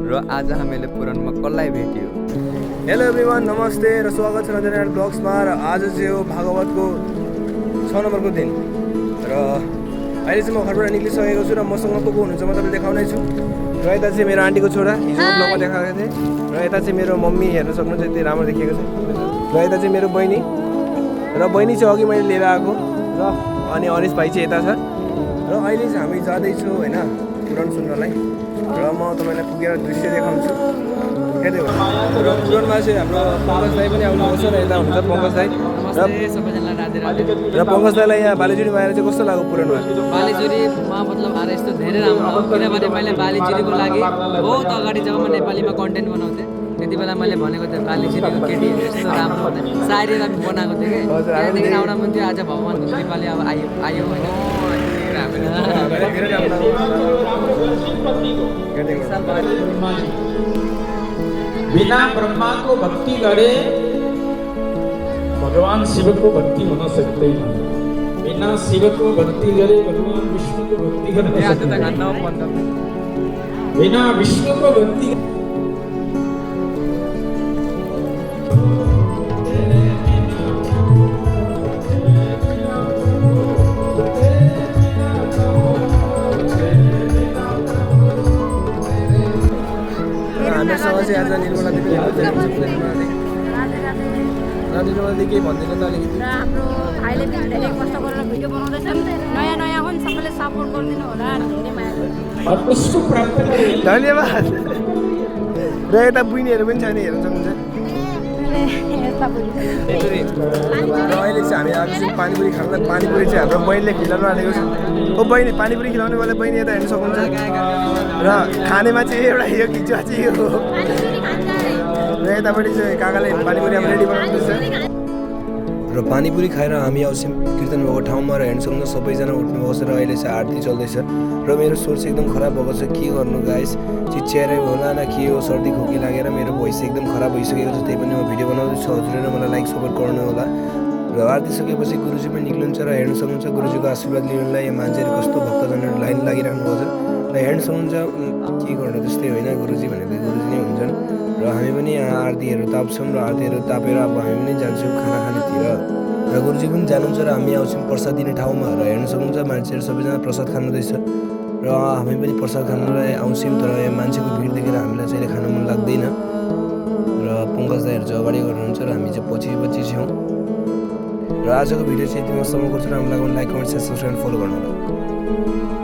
र आज हामीले पुराणमा कसलाई भेट्यो। हेलो एभ्रिवान, नमस्ते र स्वागत छ नजर ब्लग्समा। र आज चाहिँ हो भागवतको 6 नम्बरको दिन र अहिले चाहिँ म घरबाट निक्लिसकेको छु र मसँग को हुनुहुन्छ म तपाईँलाई देखाउनै छु। र यता चाहिँ मेरो आन्टीको छोरा हिजोको ब्लगमा देखाएको थिएँ र यता चाहिँ मेरो मम्मी हेर्न सक्नुहुन्छ, यति राम्रो देखिएको छ। र यता चाहिँ मेरो बहिनी र बहिनी चाहिँ अघि मैले लिएर आएको र अनि अनिश भाइ चाहिँ यता छ। र अहिले चाहिँ हामी जाँदैछौँ होइन पुराण सुन्नलाई र म तपाईँलाई पुगेर दृश्य देखाउँछु। हेर्दै हो र पुराणमा चाहिँ हाम्रो पङ्कज दाई पनि आउनुहुन्छ र यता हुनुहुन्छ पङ्कज दाई र पङ्कज दाईलाई यहाँ बालीजुरीमा आएर चाहिँ कस्तो लाग्यो पुराणमा? बालीजुरीमा मतलब आएर यस्तो धेरै राम्रो हो, किनभने मैले बालीजुरीको लागि बहुत अगाडि जब म नेपालीमा कन्टेन्ट बनाउँथेँ त्यति बेला मैले भनेको थिएँ बालीजुरीको केटीहरू यस्तो राम्रो हुँदैन, सायरी बनाएको थिएँ कि त्यहाँदेखि आउन मन थियो। आज भगवान्को कृपाले अब आयो होइन। बिना ब्रह्मा को भक्ति करे भगवान शिव को भक्ति होना सकते ही नहीं। बिना शिव को भक्ति करे भगवान विष्णु को भक्ति कर नहीं सकते। बिना विष्णु को भक्ति आज निर्मला दिदी केही भन्दैन त अलिकति। र हाम्रो भाइले पनि धेरै कष्ट गरेर भिडियो बनाउँदैछन्, नयाँ नयाँ पनि सबैले सपोर्ट गरिदिनु होला। धेरै माया और उसको प्राप्त करे। धन्यवाद। र यता बुइनीहरू पनि छ नि, हेर्न सक्नुहुन्छ। र अहिले चाहिँ हामी आएको छौँ पानीपुरी खान। पानीपुरी चाहिँ हाम्रो बहिनीले खिलाउनु आँटेको छ। ओ बहिनी, पानीपुरी खिलाउने वाला बहिनी यता हेर्न सक्नुहुन्छ। र खानेमा चाहिँ एउटा यो किचुवा चाहिँ यो र यतापट्टि चाहिँ काकाले पानीपुरी अब रेडी बनाउँदैछ। र पानीपुरी खाएर हामी आउँछौँ कीर्तन भएको ठाउँमा र हेर्न सक्नुहुन्छ सबैजना उठ्नुभएको छ र अहिले चाहिँ आरती चल्दैछ। र मेरो स्वर चाहिँ एकदम खराब भएको छ, के गर्नु गाइस, चिच्याएरै होला न के हो, सर्दी खोकी लागेर मेरो भोइस एकदम खराब भइसकेको छ। त्यही पनि म भिडियो बनाउँदैछु, हजुरहरूले मलाई लाइक सपोर्ट गर्नु होला। र आरती सकेपछि गुरुजी पनि निक्लिन्छ र हेर्न सक्नुहुन्छ गुरुजीको आशीर्वाद लिनुलाई यहाँ मान्छेहरू कस्तो भक्तजनहरू लाइन लागिराख्नु भएको छ। र हेर्न सक्नुहुन्छ के गर्नु, त्यस्तै होइन, गुरुजी भनेको गुरुजी नै हुन्छन्। र हामी पनि यहाँ आरतीहरू ताप्छौँ र आरतीहरू तापेर अब हामी पनि जान्छौँ खाना खानेतिर। र गुरुजी पनि जानुहुन्छ र हामी आउँछौँ प्रसाद दिने ठाउँमा। र हेर्न सक्नुहुन्छ मान्छेहरू सबैजना प्रसाद खानुहुँदैछ र हामी पनि प्रसाद खानुलाई आउँछौँ। तर यहाँ मान्छेको भिड देखेर हामीलाई चाहिँ खान मन लाग्दैन। र पङ्कज दाईहरू चाहिँ अगाडि गर्नुहुन्छ र हामी चाहिँ पछि छौँ। र आजको भिडियो चाहिँ यति मसम्म गर्छु र हामीलाई like comment share subscribe follow गर्नु होला।